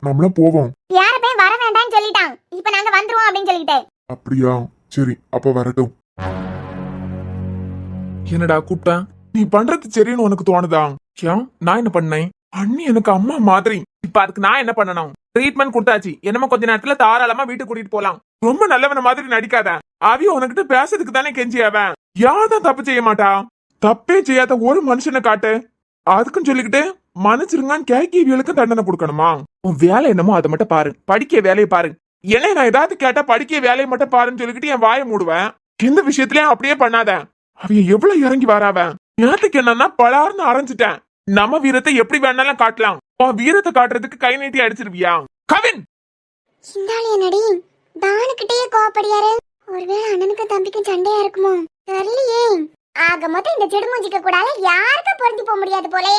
A: நம்மள போவோம்.
C: யார போய் வர வேண்டாம்னு சொல்லிட்டான். இப்ப நாங்க வந்துருவோம் அப்படின்னு சொல்லிட்டேன்.
A: அப்படியா? சரி, அப்ப வரட்டும். என்னடா கூப்பிட்டா? நீ பண்றது சரின்னு உனக்கு தோணுதா? ஏன் நான் என்ன பண்ணேன்? அண்ணி எனக்கு அம்மா மாதிரி. இப்ப அதுக்கு நான் என்ன பண்ணணும்? ட்ரீட்மெண்ட் கொடுத்தாச்சு. என்னமோ கொஞ்ச நேரத்துல தாராளமா வீட்டுக்கு கூட்டிட்டு போலாம். ரொம்ப நல்லவன மாதிரி நடிக்காத. அவிய உனக்கிட்ட பேசுறதுக்கு தானே கெஞ்சியாவன். யார்தான் தப்பு செய்ய மாட்டா? தப்பே செய்யாத ஒரு மனுஷனை காட்டு. அதுக்குன்னு சொல்லிக்கிட்டு மன்னிச்சிருங்கன்னு கேட்கியவர்களுக்கு தண்டனை கொடுக்கணுமா? உன் வேலை என்னமோ அதை மட்டும் பாரு. படிக்க வேலையை பாரு. என்ன நான் ஏதாவது கேட்டா படிக்க வேலையை மட்டும் பாருன்னு சொல்லிக்கிட்டு என் வாயை மூடுவேன். எந்த விஷயத்திலயும் அப்படியே பண்ணாத. அவைய எவ்வளவு இறங்கி வராவ. நேரத்துக்கு என்னன்னா பலார்னு அரைஞ்சிட்டேன். நம்ம வீரத்தை எப்படி வேணாலும் காட்டலாம். உன் வீரத்தை காட்டுறதுக்கு கை நீட்டி அடிச்சிருவியா? கவின்
C: என்னடி தானுக்கிட்டே கோபப்படியாரு. ஒருவேளை அண்ணனுக்கு தம்பிக்கும் சண்டையா இருக்குமோ தெரியலையே. ஆக மொத்தம் இந்த செடுமூஞ்சிக்க கூடால யாருக்கும் பொருந்தி போக முடியாது போலே.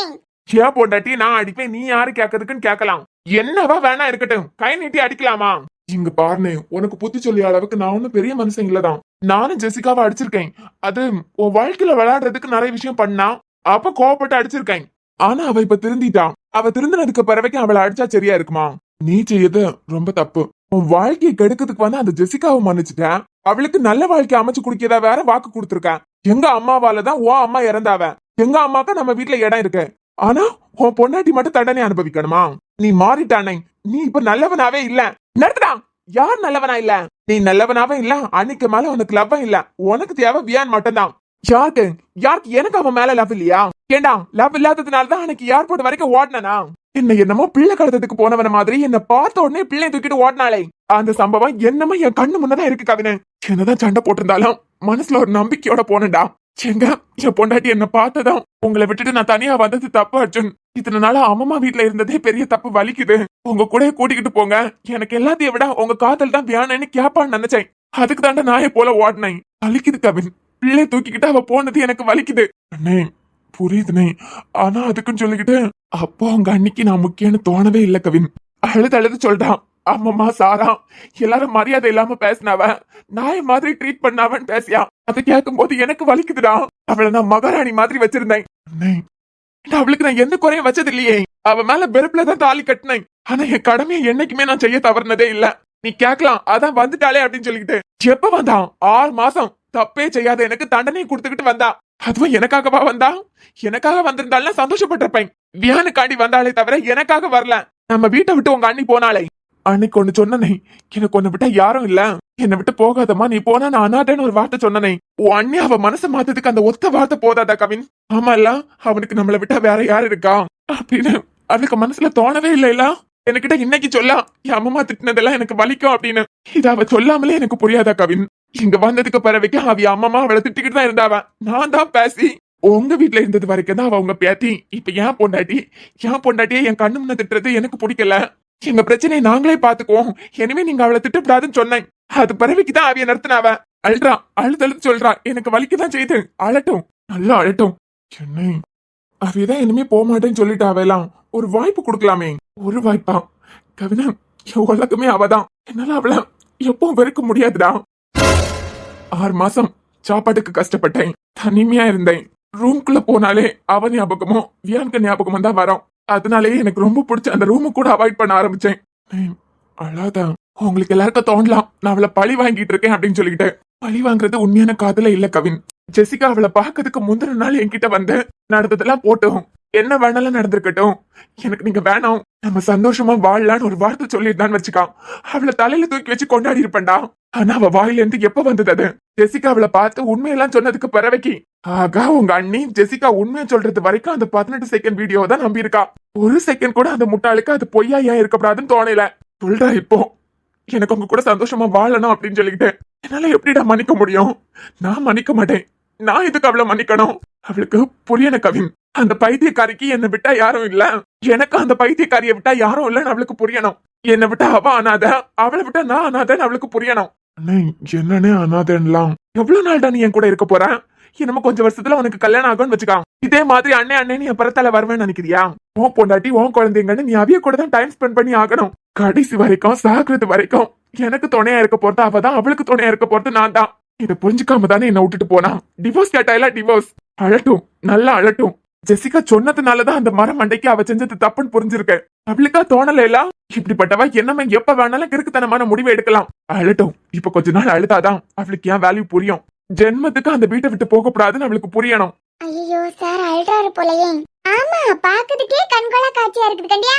A: ஏன் பொண்டாட்டி நான் அடிப்பேன், நீ யாரு கேட்கறதுக்குன்னு கேட்கலாம். என்னவா வேணா இருக்கட்டும், கை நீட்டி அடிக்கலாமா? இங்க பாருனே, உனக்கு புத்தி சொல்லி அளவுக்கு நான் ஒன்னும் பெரிய மனுஷன் இல்லதான். நானும் ஜெசிகாவை அடிச்சிருக்கேன். அது உன் வாழ்க்கையில விளையாடுறதுக்கு நிறைய விஷயம் பண்ணா, அப்ப கோவப்பட்டு அடிச்சிருக்கேன். ஆனா அவ இப்ப திருந்திட்டான். அவ திருந்தினதுக்கு பிறவைக்கும் அவளை அடிச்சா சரியா இருக்குமா? நீ செய்யது ரொம்ப தப்பு. உன் வாழ்க்கையை கெடுக்கிறதுக்கு வந்து அந்த ஜெசிகாவை மன்னிச்சுட்டேன். அவளுக்கு நல்ல வாழ்க்கை அமைச்சு குடிக்கதா வேற வாக்கு கொடுத்திருக்கேன். எங்க அம்மாவாலதான் உன் அம்மா இறந்தாவ. எங்க அம்மாக்கு நம்ம வீட்டுல இடம் இருக்கு. ஆனா உன் பொண்டாட்டி மட்டும் தண்டனை அனுபவிக்கணுமா? நீ மாறிட்டானே. நீ இப்ப நல்லவனாவே இல்ல. நிறுத்துடா. யார் நல்லவனா இல்ல? நீ நல்லவனாவே இல்ல. அன்னைக்கு மேல உனக்கு லவ்வம் இல்ல. உனக்கு தேவை வியான் மட்டும்தான். யாருக்கு எனக்கு அவன் மேல லவ் இல்லையா? ஏண்டா லவ் இல்லாததுனாலதான் அன்னைக்கு ஏர்போர்ட் வரைக்கும் ஓடினா. என்னமோ பிள்ளை கடத்ததுக்கு போனவன மாதிரி என்ன பார்த்த உடனே பிள்ளை தூக்கிட்டு ஓடினாலே. அந்த சம்பவம் என்னமோ என் கண்ணு முன்னதான் இருக்கு கவினை. என்னதான் சண்டை போட்டிருந்தாலும் மனசுல ஒரு நம்பிக்கையோட போனேன்டா. எங்க என் பொண்டாட்டி என்ன பார்த்ததும் உங்களை விட்டுட்டு நான் தனியா வந்தது தப்பு அர்ஜுன். இத்தனை நாளா அம்மா வீட்டுல இருந்ததே பெரிய தப்பு, வலிக்குது. உங்க கூட கூட்டிக்கிட்டு போங்க. எனக்கு எல்லாத்தையும் விட உங்க காதல் தான் வியானன்னு கேப்பான்னு நினைச்சேன். அதுக்கு தாண்ட நாயை போல ஓடினேன். வலிக்குது கவின். பிள்ளை தூக்கிக்கிட்டு அவ போனது எனக்கு வலிக்குது. அண்ணே புரியுதுனே. ஆனா அதுக்குன்னு சொல்லிக்கிட்டு அப்போ உங்க அன்னைக்கு நான் முக்கியம்னு தோணவே இல்ல கவின். அழுது சொல்றான். அம்மம்மா சாரா எல்லாரும் மரியாதை இல்லாம பேசினாவ, நாய் மாதிரி ட்ரீட் பண்ணாவன்னு பேசியா. அதை கேட்கும் போது எனக்கு வலிக்குதுடா. அவளை நான் மகாராணி மாதிரி வச்சிருந்தேன். அவளுக்கு நான் எந்த குறையும் வச்சது இல்லையே. அவ மேல வெறுப்புலதான் தாலி கட்டினேன். ஆனா என் கடமையை என்னைக்குமே நான் செய்ய தவறுனதே இல்ல. நீ கேட்கலாம் அதான் வந்துட்டாளே அப்படின்னு சொல்லிக்கிட்டு. எப்ப வந்தான்? 6 மாசம் தப்பே செய்யாத எனக்கு தண்டனை கொடுத்துக்கிட்டு வந்தா. அதுவும் எனக்காகவா வந்தா? எனக்காக வந்திருந்தாலும் சந்தோஷப்பட்டிருப்பேன். வியானுக்காண்டி வந்தாலே தவிர எனக்காக வரல. நம்ம வீட்டை விட்டு உங்க அண்ணி போனாலே. அன்னைக்கு ஒண்ணு சொன்னனே, எனக்கு ஒண்ணு விட்டா யாரும் இல்ல, என்னை விட்டு போகாதமா, நீ போனா நான் அனாதேன்னு ஒரு வார்த்தை சொன்னனே. உன் அண்ணி அவ மனசை மாத்ததுக்கு அந்த ஒத்த வார்த்தை போதாதா கவின்? ஆமா இல்ல, அவனுக்கு நம்மளை விட்டா வேற யாரு இருக்கா அப்படின்னு அவளுக்கு மனசுல தோணவே இல்ல. என்கிட்ட இன்னைக்கு சொல்ல என் அம்மா திட்டினதெல்லாம் எனக்கு வலிக்கும் அப்படின்னு. இத அவ சொல்லாமலே எனக்கு புரியாதா கவின்? இங்க வந்ததுக்கு பிறவைக்கு அவ அம்மா அவளை திட்டிக்கிட்டு தான் இருந்தாவ. நான் தான் பேசி உங்க வீட்டுல இருந்தது வரைக்கும் தான் அவ உங்க பேத்தி. இப்ப ஏன் பொண்டாட்டியே என் கண்ணு முன்ன திட்டுறது எனக்கு பிடிக்கல. எங்க பிரச்சனையை நாங்களே பாத்துக்குவோம். இனிமே நீங்க அவளை திட்டப்படாதுன்னு சொன்னேன். அது பிறவைக்குதான் அவைய நிறுத்தினாவ. அழுது சொல்றா. எனக்கு வலிக்குதான் செய்து. அழட்டும், நல்லா அழட்டும். சென்னை அவையதான் இனிமே போக மாட்டேன்னு சொல்லிட்டு அவையெல்லாம் ஒரு வாய்ப்பு கொடுக்கலாமே. ஒரு வாய்ப்பா கவினா? என் உலகமே அவதான். என்னால அவளை எப்பவும் வெறுக்க முடியாதுடா. 6 மாசம் சாப்பாட்டுக்கு கஷ்டப்பட்டேன். தனிமையா இருந்தேன். ரூம்குள்ள போனாலே அவ ஞாபகமும் வியானுக்கு ஞாபகமும் தான் வரும். அதனாலேயே எனக்கு ரொம்ப பிடிச்ச அந்த ரூமு கூட அவாய்ட் பண்ண ஆரம்பிச்சேன். அழாதான். உங்களுக்கு எல்லாருக்கும் தோணலாம் நான் அவளை பழி வாங்கிட்டு இருக்கேன் அப்படின்னு சொல்லிக்கிட்டு. பழி வாங்குறது உண்மையான காதல இல்ல கவின். ஜெசிகா அவளை பாக்கிறதுக்கு முந்தின நாள் என்கிட்ட வந்து நடந்ததெல்லாம் போட்டோம். என்ன வேணாலும் நடந்திருக்கட்டும், எனக்கு நீங்க வேணாம், நம்ம சந்தோஷமா வாழலான்னு ஒரு வார்த்தை சொல்லிட்டு வச்சுக்கான். அவளை தலையில தூக்கி வச்சு கொண்டாடி இருப்பேன்டா. ஆனா அவ வாயில இருந்து எப்ப வந்தது அது? ஜெசிகா அவளை பார்த்து உண்மையெல்லாம் சொன்னதுக்கு பிறவைக்கு. ஆகா, உங்க அண்ணி ஜெசிகா உண்மையை சொல்றது வரைக்கும் அந்த 18 செகண்ட் வீடியோ தான் நம்பி இருக்கா. ஒரு செகண்ட் கூட அந்த முட்டாளுக்கு அது பொய்யா ஏன் இருக்கக்கூடாதுன்னு தோணல. சொல்றா இப்போ எனக்கு உங்க கூட சந்தோஷமா வாழணும் அப்படின்னு சொல்லிக்கிட்டு. என்னால எப்படிடா மன்னிக்க முடியும்? நான் மன்னிக்க மாட்டேன். நான் எதுக்கு அவளை மன்னிக்கணும்? அவளுக்கு புரியன கவின். அந்த பைத்தியக்காரிக்கு என்னை விட்டா யாரும் இல்ல, எனக்கு அந்த பைத்தியக்காரியை விட்டா யாரும் இல்லன்னு அவளுக்கு புரியணும். என்னை விட்டா அவ அனாத, அவளை விட்டா நான் அனாதன்னு அவளுக்கு புரியணும். என்னன்னு அனாதன்லாம்? எவ்வளவு நாள்டா நீ என் கூட இருக்க போற? இன்னமும் கொஞ்சம் வருஷத்துல உனக்கு கல்யாணம் ஆகும்னு வச்சுக்கான். இதே மாதிரி அண்ணே நீ பிறத்தால வருவேன்னு நினைக்கிறியா? உன் பொண்டாட்டி உன் குழந்தைங்கன்னு நீ அவிய கூட தான் டைம் ஸ்பெண்ட் பண்ணி ஆகணும். கடைசி வரைக்கும் சாகுறது வரைக்கும் எனக்கு துணையா இருக்க போறது அவதான், அவளுக்கு துணையா இருக்க போறது நான் தான். இதை புரிஞ்சுக்காம தானே என்ன விட்டுட்டு போனா. Divorce கேட்டாயில divorce. அழட்டும், நல்லா அழட்டும். ஜெசிகா சொன்னதுனாலதான் அந்த மரம் மண்டைக்கு அவ செஞ்சது தப்புன்னு புரிஞ்சிருக்க. அவளுக்கா தோணல இல்ல? இப்படிப்பட்டவா என்னமே எப்ப வேணாலும் கிறுக்குத்தனமான முடிவை எடுக்கலாம். அழட்டும். இப்ப கொஞ்ச நாள் அழுதாதான் அவளுக்கு ஏன் வேல்யூ புரியும். ஜென்மத்துக்கு அந்த வீட்டை விட்டு போக கூடாதுன்னு அவளுக்கு புரியணும்.
C: ஐயோ சார், அழுறாரு போலயே. ஆமா, பாக்குறதுக்கே கண்கொள்ளா காட்சியா இருக்குது கண்டியா.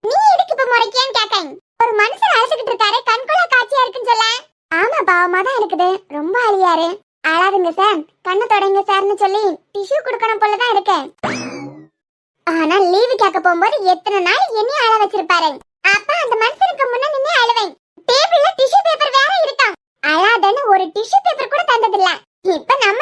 C: நீ எதுக்கு இப்ப முறைக்கேன்னு கேக்கேன். ஒரு மனுஷன் அழைச்சிட்டு இருக்காரு, கண்கொள்ளா காட்சியா இருக்குன்னு சொல்ல. ஆமா, பாவமா தான் இருக்குது. ரொம்ப அழியாரு. அழாதுங்க சார், கண்ணு தொடங்க சார்னு சொல்லி டிஷ்யூ குடுக்கணும் போலதான் இருக்கேன். ஆனா லீவு கேட்க போகும்போது எத்தனை நாள் என்னையும் அழ வச்சிருப்பாரு. அப்ப அந்த மனுஷனுக்கு முன்ன நின்னே அழுவேன். டேபிள்ல டிஷ்யூ பேப்பர் வேற இருக்கான். அழாதன்னு ஒரு டிஷ்யூ பேப்பர் கூட தந்ததில்ல. இப்ப நம்ம